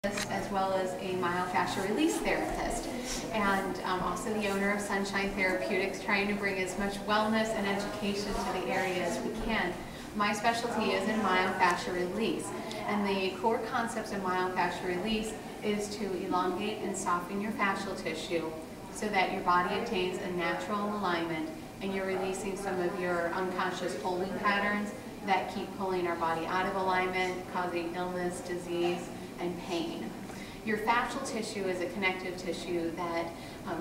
as well as a myofascial release therapist, and also the owner of Sunshine Therapeutics, trying to bring as much wellness and education to the area as we can. My specialty is in myofascial release, and the core concepts of myofascial release is to elongate and soften your fascial tissue so that your body attains a natural alignment and you're releasing some of your unconscious holding patterns that keep pulling our body out of alignment, causing illness, disease, and pain. Your fascial tissue is a connective tissue that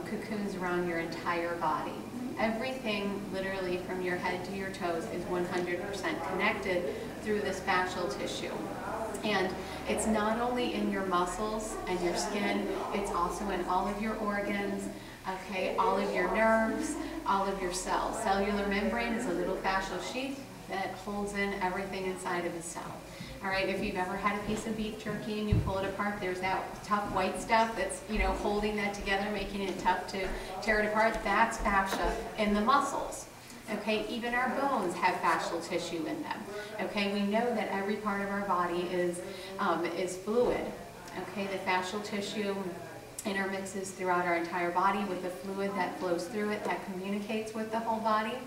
cocoons around your entire body. Everything, literally from your head to your toes, is 100% connected through this fascial tissue. And it's not only in your muscles and your skin, it's also in all of your organs, okay, all of your nerves, all of your cells. Cellular membrane is a little fascial sheath that holds in everything inside of a cell. All right, if you've ever had a piece of beef jerky and you pull it apart, there's that tough white stuff that's, holding that together, making it tough to tear it apart. That's fascia in the muscles. Okay, even our bones have fascial tissue in them. Okay, we know that every part of our body is fluid. Okay, the fascial tissue intermixes throughout our entire body with the fluid that flows through it that communicates with the whole body.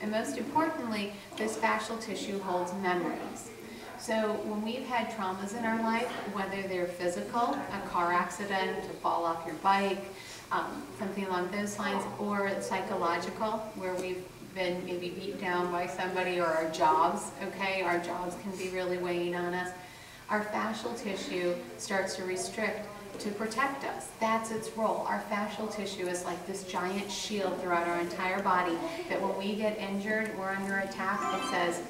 And most importantly, this fascial tissue holds memories. So when we've had traumas in our life, whether they're physical, a car accident, a fall off your bike, something along those lines, or psychological, where we've been maybe beat down by somebody, or our jobs, okay? Our jobs can be really weighing on us. Our fascial tissue starts to restrict to protect us. That's its role. Our fascial tissue is like this giant shield throughout our entire body that when we get injured or under attack, it says,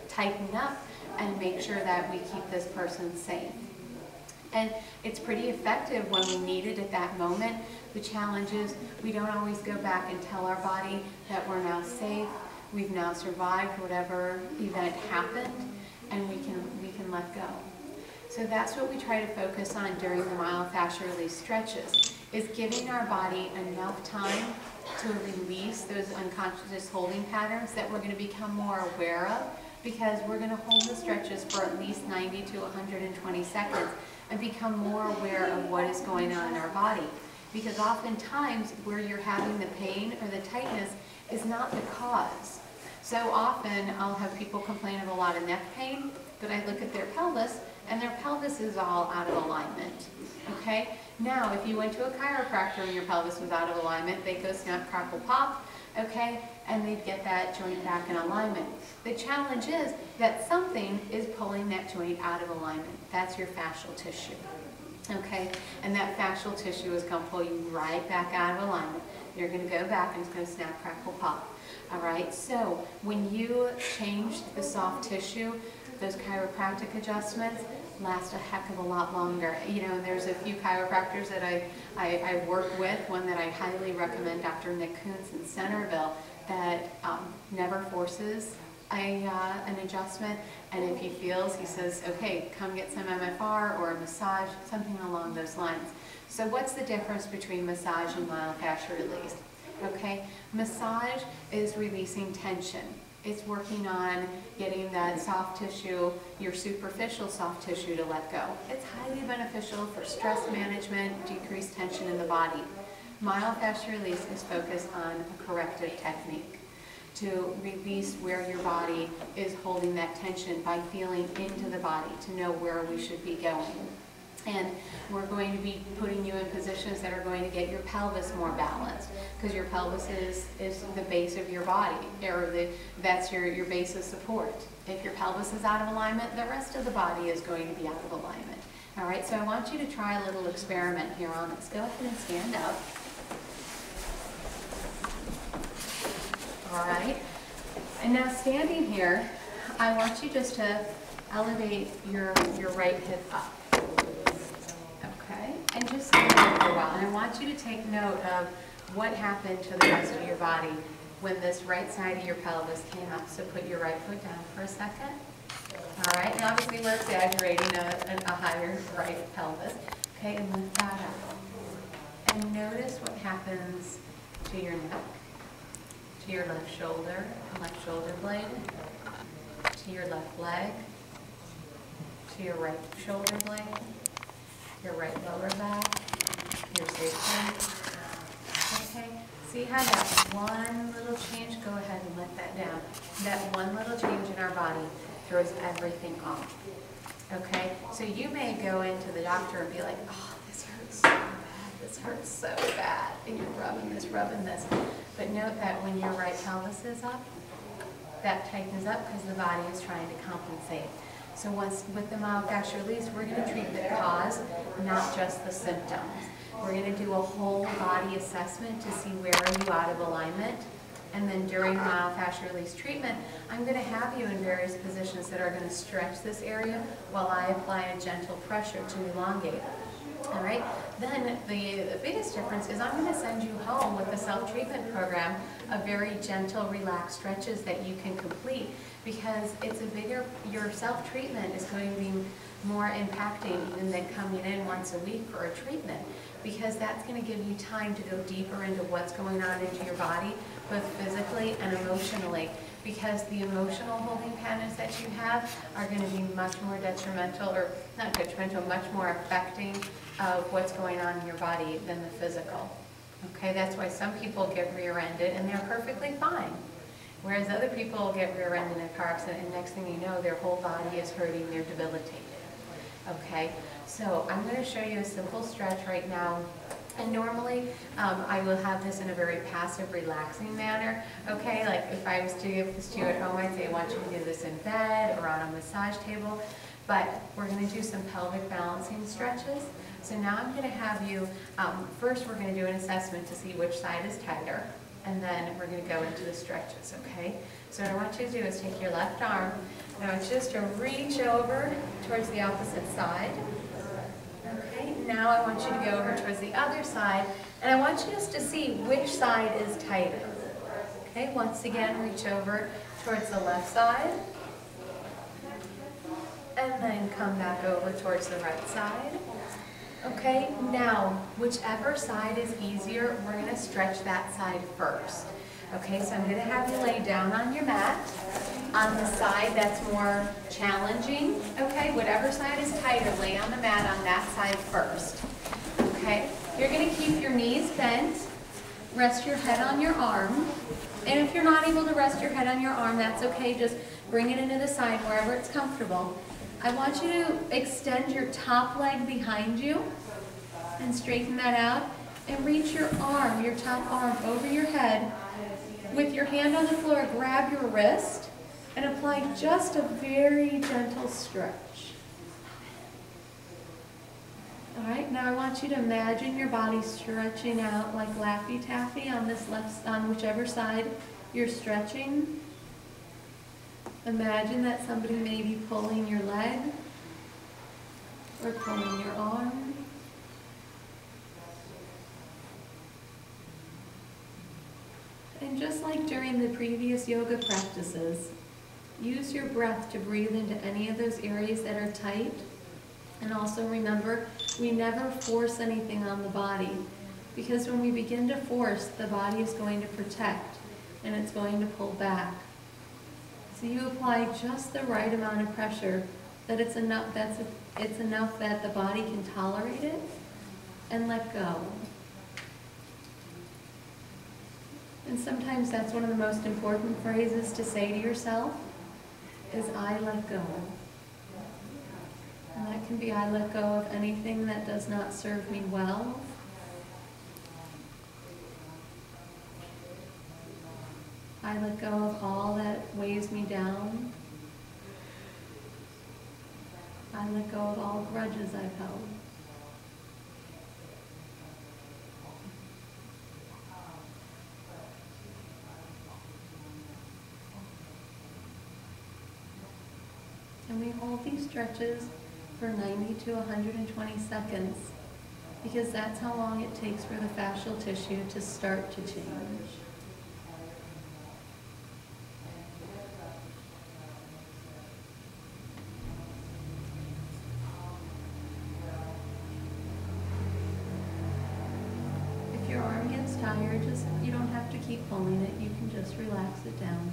tighten up and make sure that we keep this person safe. And it's pretty effective when we need it at that moment. The challenge is we don't always go back and tell our body that we're now safe, we've now survived whatever event happened, and we can let go. So that's what we try to focus on during the myofascial release stretches, is giving our body enough time to release those unconscious holding patterns that we're going to become more aware of, because we're going to hold the stretches for at least 90 to 120 seconds and become more aware of what is going on in our body. Because oftentimes where you're having the pain or the tightness is not the cause. So often I'll have people complain of a lot of neck pain, but I look at their pelvis and their pelvis is all out of alignment. Okay? Now, if you went to a chiropractor and your pelvis was out of alignment, they'd go snap, crackle, pop, okay, and they'd get that joint back in alignment. The challenge is that something is pulling that joint out of alignment. That's your fascial tissue, okay? And that fascial tissue is going to pull you right back out of alignment. You're going to go back and it's going to snap, crackle, pop. All right, so when you change the soft tissue, those chiropractic adjustments last a heck of a lot longer. There's a few chiropractors that I work with, one that I highly recommend, Dr. Nick Kuntz in Centerville, that never forces an adjustment, and if he feels, he says, okay, come get some MFR or a massage, something along those lines. So what's the difference between massage and myofascial release? Okay, massage is releasing tension. It's working on getting that soft tissue, your superficial soft tissue, to let go. It's highly beneficial for stress management, decreased tension in the body. Myofascial release is focused on a corrective technique to release where your body is holding that tension by feeling into the body to know where we should be going. And we're going to be putting you in positions that are going to get your pelvis more balanced, because your pelvis is the base of your body, or that's your base of support. If your pelvis is out of alignment, the rest of the body is going to be out of alignment. All right, so I want you to try a little experiment here on this. Go ahead and stand up. All right, and now standing here, I want you just to elevate your right hip up. Okay, and just stand there for a while. And I want you to take note of what happened to the rest of your body when this right side of your pelvis came up. So put your right foot down for a second. All right, and obviously we're exaggerating a higher right pelvis. Okay, and lift that up. And notice what happens to your neck, to your left shoulder blade, to your left leg, to your right shoulder blade, your right lower back, your sacrum. Okay, see how that one little change, go ahead and let that down. That one little change in our body throws everything off. Okay, so you may go into the doctor and be like, oh, this hurts so bad, this hurts so bad, and you're rubbing this. But note that when your right pelvis is up, that tightens up because the body is trying to compensate. So once with the myofascial release, we're going to treat the cause, not just the symptoms. We're going to do a whole body assessment to see where are you out of alignment. And then during myofascial release treatment, I'm going to have you in various positions that are going to stretch this area while I apply a gentle pressure to elongate it. All right, then the biggest difference is I'm going to send you home with a self-treatment program of very gentle, relaxed stretches that you can complete, because it's a bigger, your self-treatment is going to be more impacting even than coming in once a week for a treatment, because that's going to give you time to go deeper into what's going on into your body, both physically and emotionally, because the emotional holding patterns that you have are going to be much more detrimental, or not detrimental, much more affecting of what's going on in your body than the physical. Okay, that's why some people get rear-ended and they're perfectly fine. Whereas other people get rear-ended in a car accident and next thing you know, their whole body is hurting, they're debilitated. Okay, so I'm going to show you a simple stretch right now. And normally, I will have this in a very passive, relaxing manner, okay? Like if I was to give this to you at home, I'd say I want you to do this in bed or on a massage table. But we're going to do some pelvic balancing stretches. So now I'm going to have you, first we're going to do an assessment to see which side is tighter. And then we're going to go into the stretches, okay? So what I want you to do is take your left arm, and I want you just to reach over towards the opposite side. Okay, now I want you to go over towards the other side, and I want you just to see which side is tighter. Okay, once again, reach over towards the left side, and then come back over towards the right side. Okay, now, whichever side is easier, we're going to stretch that side first. Okay, so I'm going to have you lay down on your mat on the side that's more challenging. Okay, whatever side is tighter, lay on the mat on that side first. Okay, you're going to keep your knees bent, rest your head on your arm, and if you're not able to rest your head on your arm, that's okay, just bring it into the side wherever it's comfortable. I want you to extend your top leg behind you and straighten that out, and reach your arm, your top arm, over your head. With your hand on the floor, grab your wrist and apply just a very gentle stretch. All right, now I want you to imagine your body stretching out like Laffy Taffy on this on whichever side you're stretching. Imagine that somebody may be pulling your leg or pulling your arm. And just like during the previous yoga practices, use your breath to breathe into any of those areas that are tight. And also remember, we never force anything on the body, because when we begin to force, the body is going to protect and it's going to pull back. So you apply just the right amount of pressure, that it's enough that the body can tolerate it, and let go. And sometimes that's one of the most important phrases to say to yourself, is I let go. And that can be, I let go of anything that does not serve me well. I let go of all that weighs me down. I let go of all grudges I've held. And we hold these stretches for 90 to 120 seconds, because that's how long it takes for the fascial tissue to start to change. If your arm gets tired, you don't have to keep pulling it, you can just relax it down.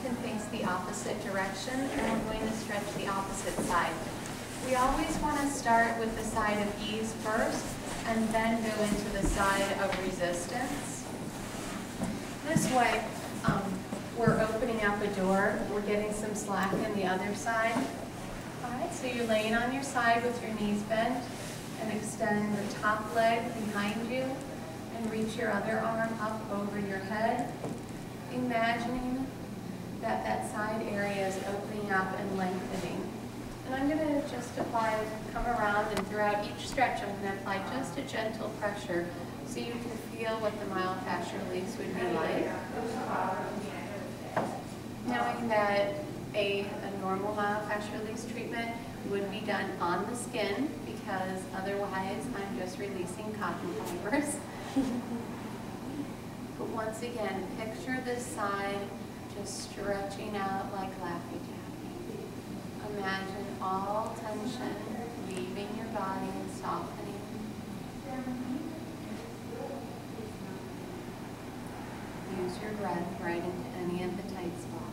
can face the opposite direction, and we're going to stretch the opposite side. We always want to start with the side of ease first, and then go into the side of resistance. This way, we're opening up a door, we're getting some slack in the other side. All right, so you're laying on your side with your knees bent, and extend your top leg behind you, and reach your other arm up over your head, imagining that that side area is opening up and lengthening. And I'm going to just come around, and throughout each stretch, I'm going to apply just a gentle pressure so you can feel what the myofascial release would be like. Knowing that a normal myofascial release treatment would be done on the skin, because otherwise I'm just releasing cotton fibers. But once again, picture this side just stretching out like Laffy Taffy. Imagine all tension leaving your body and softening. Use your breath right into any of the tight spots.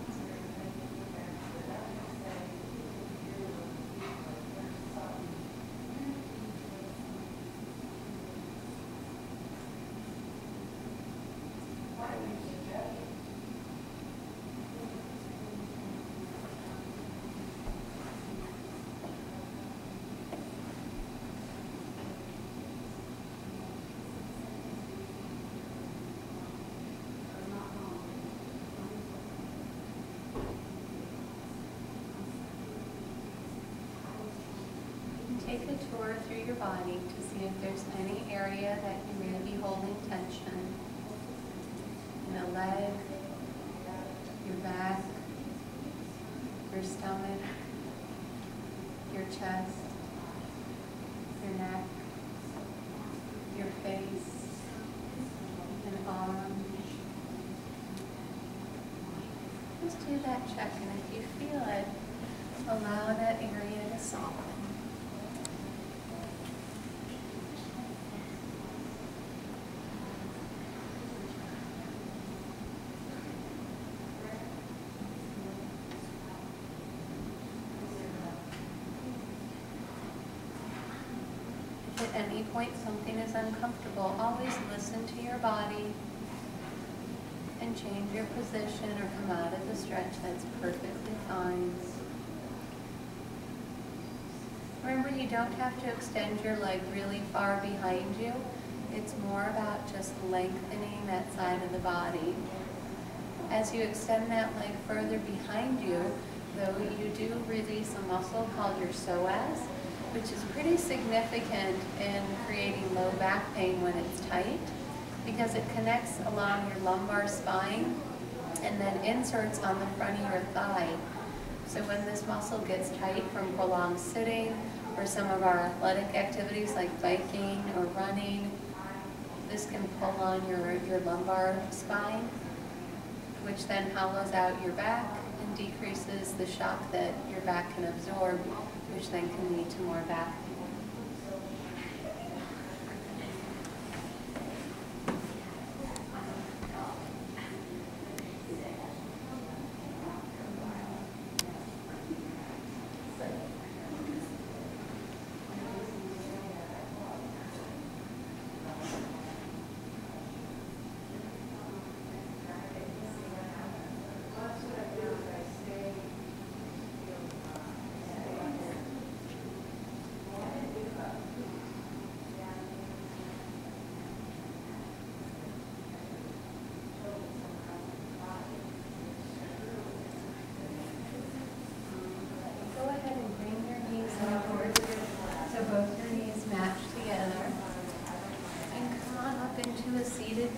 Take a tour through your body to see if there's any area that you may be holding tension. In a leg, your back, your stomach, your chest, your neck, your face, and arms. Just do that check, and if you feel it, allow that area to soften. If at any point something is uncomfortable, always listen to your body and change your position or come out of the stretch. That's perfectly fine. Remember, you don't have to extend your leg really far behind you. It's more about just lengthening that side of the body. As you extend that leg further behind you, though, you do release a muscle called your psoas, which is pretty significant in creating low back pain when it's tight, because it connects along your lumbar spine and then inserts on the front of your thigh. So when this muscle gets tight from prolonged sitting or some of our athletic activities like biking or running, this can pull on your lumbar spine, which then hollows out your back and decreases the shock that your back can absorb, which then can lead to more back pain.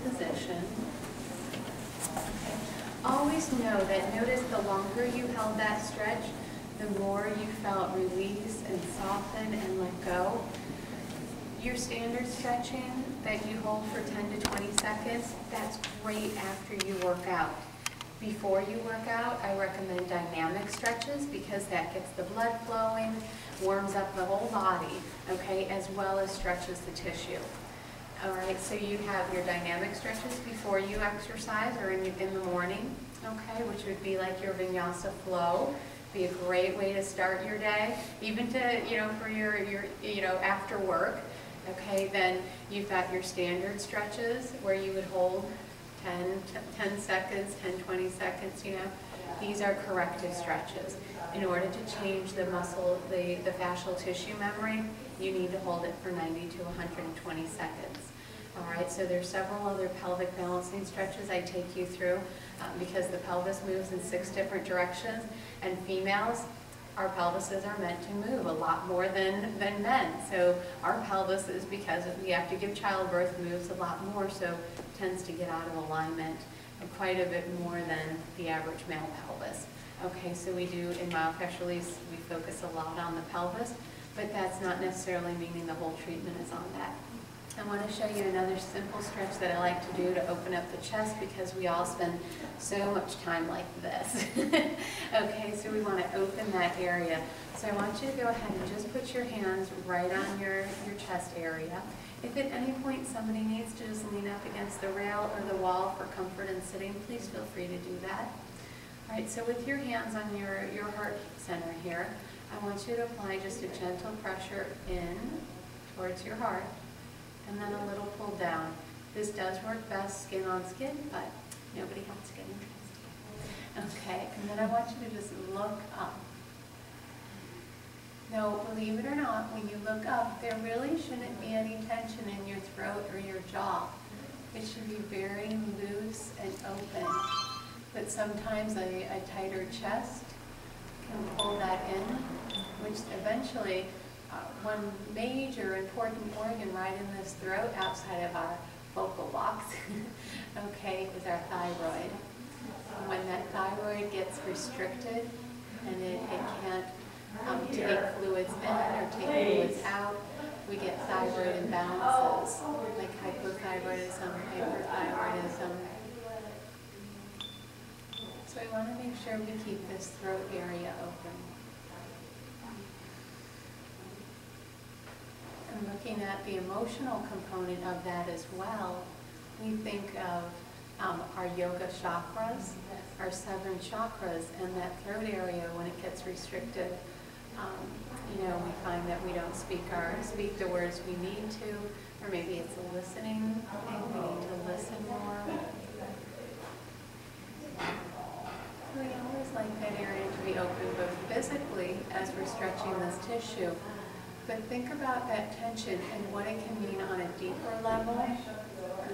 Position. Always know that, notice the longer you held that stretch, the more you felt release and soften and let go. Your standard stretching that you hold for 10 to 20 seconds, that's great after you work out. Before you work out, I recommend dynamic stretches because that gets the blood flowing, warms up the whole body, okay, as well as stretches the tissue. All right, so you have your dynamic stretches before you exercise or in the morning. okay, which would be like your vinyasa flow. Be a great way to start your day, even to, for your after work. Okay, then you've got your standard stretches where you would hold 10 seconds, 10, 20 seconds, These are corrective stretches. In order to change the muscle, the fascial tissue memory, you need to hold it for 90 to 120 seconds. All right, so there's several other pelvic balancing stretches I take you through because the pelvis moves in 6 different directions, and females, our pelvises are meant to move a lot more than men. So our pelvises, because we have to give childbirth, moves a lot more, so tends to get out of alignment quite a bit more than the average male pelvis. Okay, so we do, in myofascial release, we focus a lot on the pelvis, but that's not necessarily meaning the whole treatment is on that. I want to show you another simple stretch that I like to do to open up the chest because we all spend so much time like this. Okay, so we want to open that area. So I want you to go ahead and just put your hands right on your chest area. If at any point somebody needs to just lean up against the rail or the wall for comfort in sitting, please feel free to do that. All right, so with your hands on your heart center here, I want you to apply just a gentle pressure in towards your heart, and then a little pull down. This does work best skin on skin, but nobody has skin on skin. Okay, and then I want you to just look up. Now, believe it or not, when you look up, there really shouldn't be any tension in your throat or your jaw. It should be very loose and open. But sometimes a tighter chest can pull that in, which eventually, one major important organ right in this throat outside of our vocal box, okay, is our thyroid. When that thyroid gets restricted and it can't take fluids in or take fluids out, we get thyroid imbalances, like hypothyroidism, hyperthyroidism. So we want to make sure we keep this throat area open. And looking at the emotional component of that as well, we think of our yoga chakras, our 7 chakras, and that throat area when it gets restricted. We find that we don't speak the words we need to, or maybe it's a listening thing. We need to listen more. We always like that area to be open, both physically as we're stretching this tissue. But think about that tension and what it can mean on a deeper level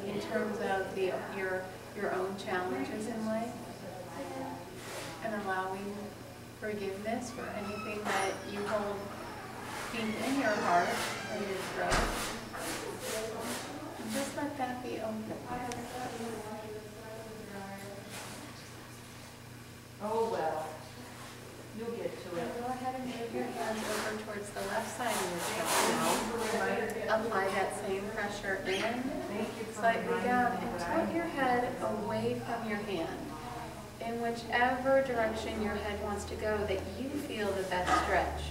in terms of your own challenges in life, and allowing forgiveness for anything that you hold deep in your heart or your throat. And just let that be open. Oh well, you'll get to it. Go ahead and move your hands over towards the left side of your chest now. Apply that same pressure in, slightly down, and tilt your head away from your hand. In whichever direction your head wants to go that you feel the best stretch.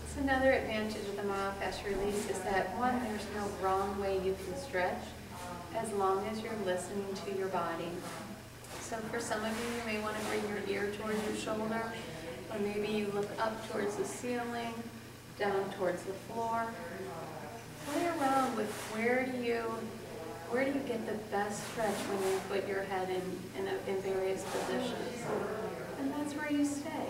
It's another advantage of the myofascial release is that, one, there's no wrong way you can stretch as long as you're listening to your body. So for some of you, you may want to bring your ear towards your shoulder, or maybe you look up towards the ceiling, down towards the floor. Play around with where do you get the best stretch when you put your head in various positions. And that's where you stay.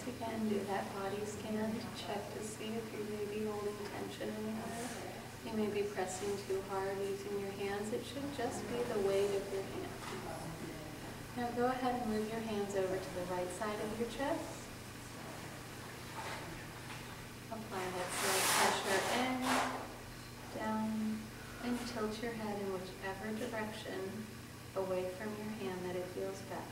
again, do that body scan to check to see if you may be holding tension anywhere. You may be pressing too hard using your hands. It should just be the weight of your hands. Now go ahead and move your hands over to the right side of your chest. Apply that slight pressure in, down, and tilt your head in whichever direction away from your hand that it feels best.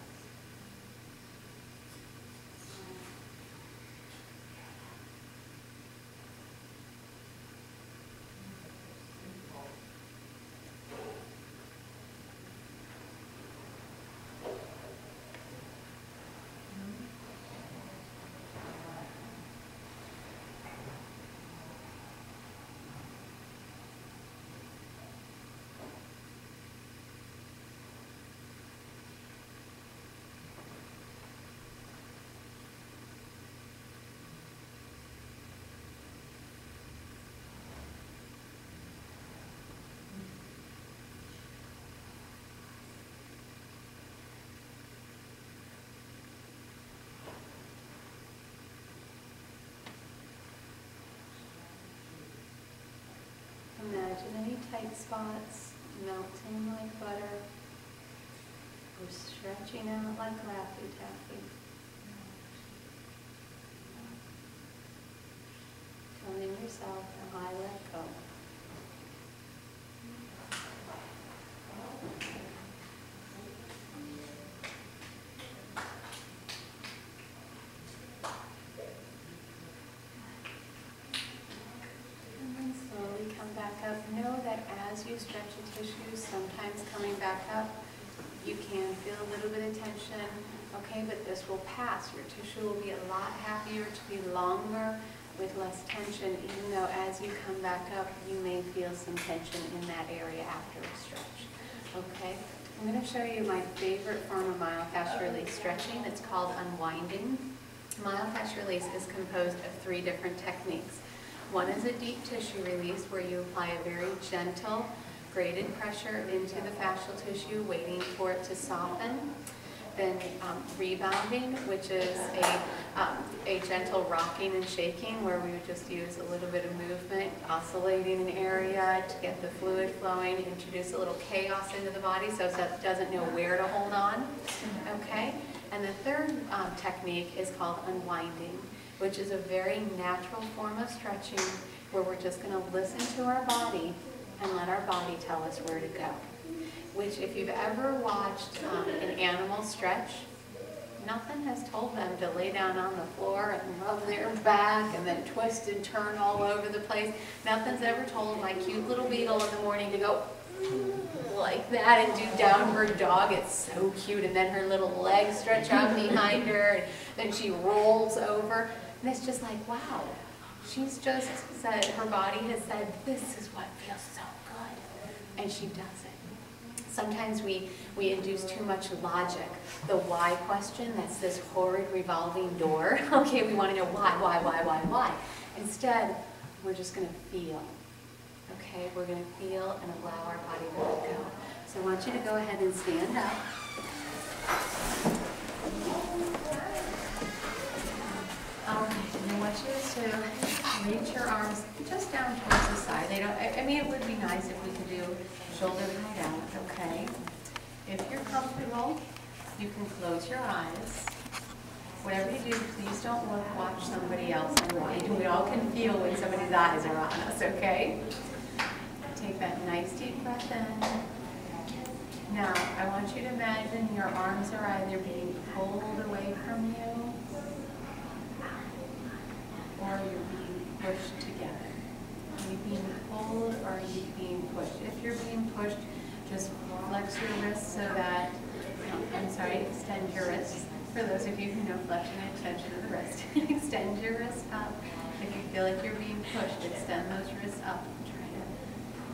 Imagine any tight spots melting like butter or stretching out like Laffy Taffy. Telling yourself, I let go. Know that as you stretch the tissues, sometimes coming back up, you can feel a little bit of tension, okay, but this will pass. Your tissue will be a lot happier to be longer with less tension, even though as you come back up, you may feel some tension in that area after a stretch, okay? I'm going to show you my favorite form of myofascial release stretching. It's called unwinding. Myofascial release is composed of 3 different techniques. One is a deep tissue release where you apply a very gentle graded pressure into the fascial tissue, waiting for it to soften. Then rebounding, which is a gentle rocking and shaking where we would just use a little bit of movement, oscillating an area to get the fluid flowing, introduce a little chaos into the body so it doesn't know where to hold on, okay? And the third technique is called unwinding, which is a very natural form of stretching where we're just going to listen to our body and let our body tell us where to go. Which, if you've ever watched an animal stretch, nothing has told them to lay down on the floor and rub their back and then twist and turn all over the place. Nothing's ever told my cute little beagle in the morning to go like that and do downward dog. It's so cute. And then her little legs stretch out behind her, and then she rolls over. And it's just like, wow, she's just said, her body has said, this is what feels so good. And she does it. Sometimes we induce too much logic. The why question, that's this horrid revolving door. Okay, we want to know why. Instead, we're just going to feel. Okay, we're going to feel and allow our body to let go. So I want you to go ahead and stand up. Okay, and I want you to reach your arms just down towards the side. They don't. I mean, it would be nice if we could do shoulder height out. Okay. If you're comfortable, you can close your eyes. Whatever you do, please don't watch somebody else. We all can feel when somebody's eyes are on us. Okay. Take that nice deep breath in. Now, I want you to imagine your arms are either being pulled away from you or you're being pushed together. Are you being pulled or are you being pushed? If you're being pushed, just flex your wrists so that, extend your wrists. For those of you who know flexion and extension of the wrist, extend your wrists up. If you feel like you're being pushed, extend those wrists up. Try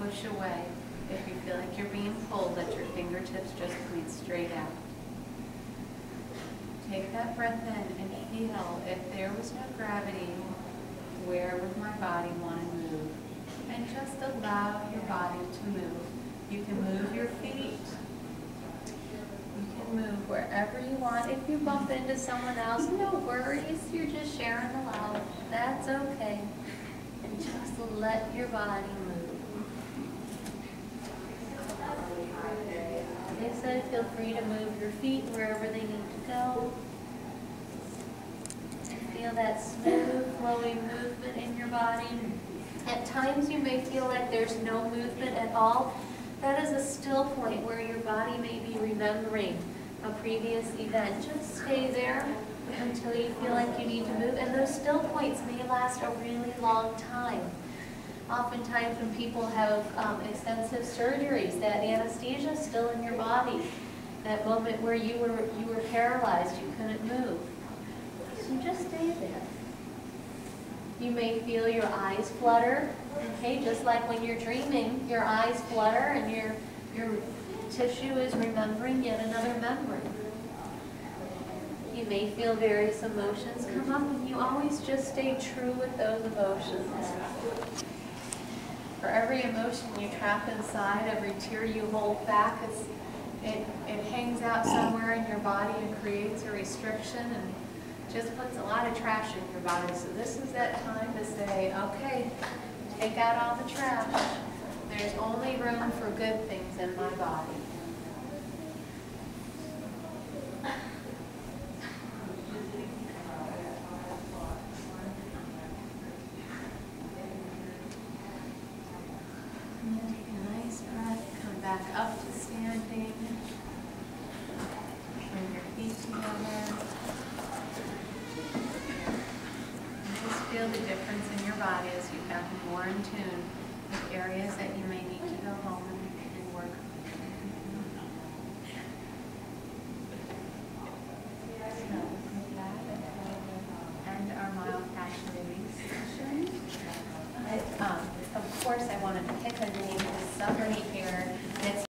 to push away. If you feel like you're being pulled, let your fingertips just point straight out. Take that breath in and feel if there was no gravity, where would my body want to move? And just allow your body to move. You can move your feet. You can move wherever wherever you want. If you bump into someone else, no worries. You're just sharing a love. That's okay. And just let your body move. They said feel free to move your feet wherever they need to go. Feel that smooth, flowing movement in your body. At times you may feel like there's no movement at all. That is a still point where your body may be remembering a previous event. Just stay there until you feel like you need to move. And those still points may last a really long time. Oftentimes when people have extensive surgeries, that anesthesia is still in your body. That moment where you were paralyzed, you couldn't move. So just stay there. You may feel your eyes flutter. Okay, just like when you're dreaming, your eyes flutter and your tissue is remembering yet another memory. You may feel various emotions come up, and you always just stay true with those emotions. For every emotion you trap inside, every tear you hold back, it hangs out somewhere in your body and creates a restriction and just puts a lot of trash in your body. So this is that time to say, okay, take out all the trash. There's only room for good things in my body. Take a nice breath, come back up to standing. Bring your feet together. Just feel the difference in your body as you become more in tune with areas that you may need to go home and work on. So with that, end our myofascial release session. Of course, I wanted to pick a name this summer here.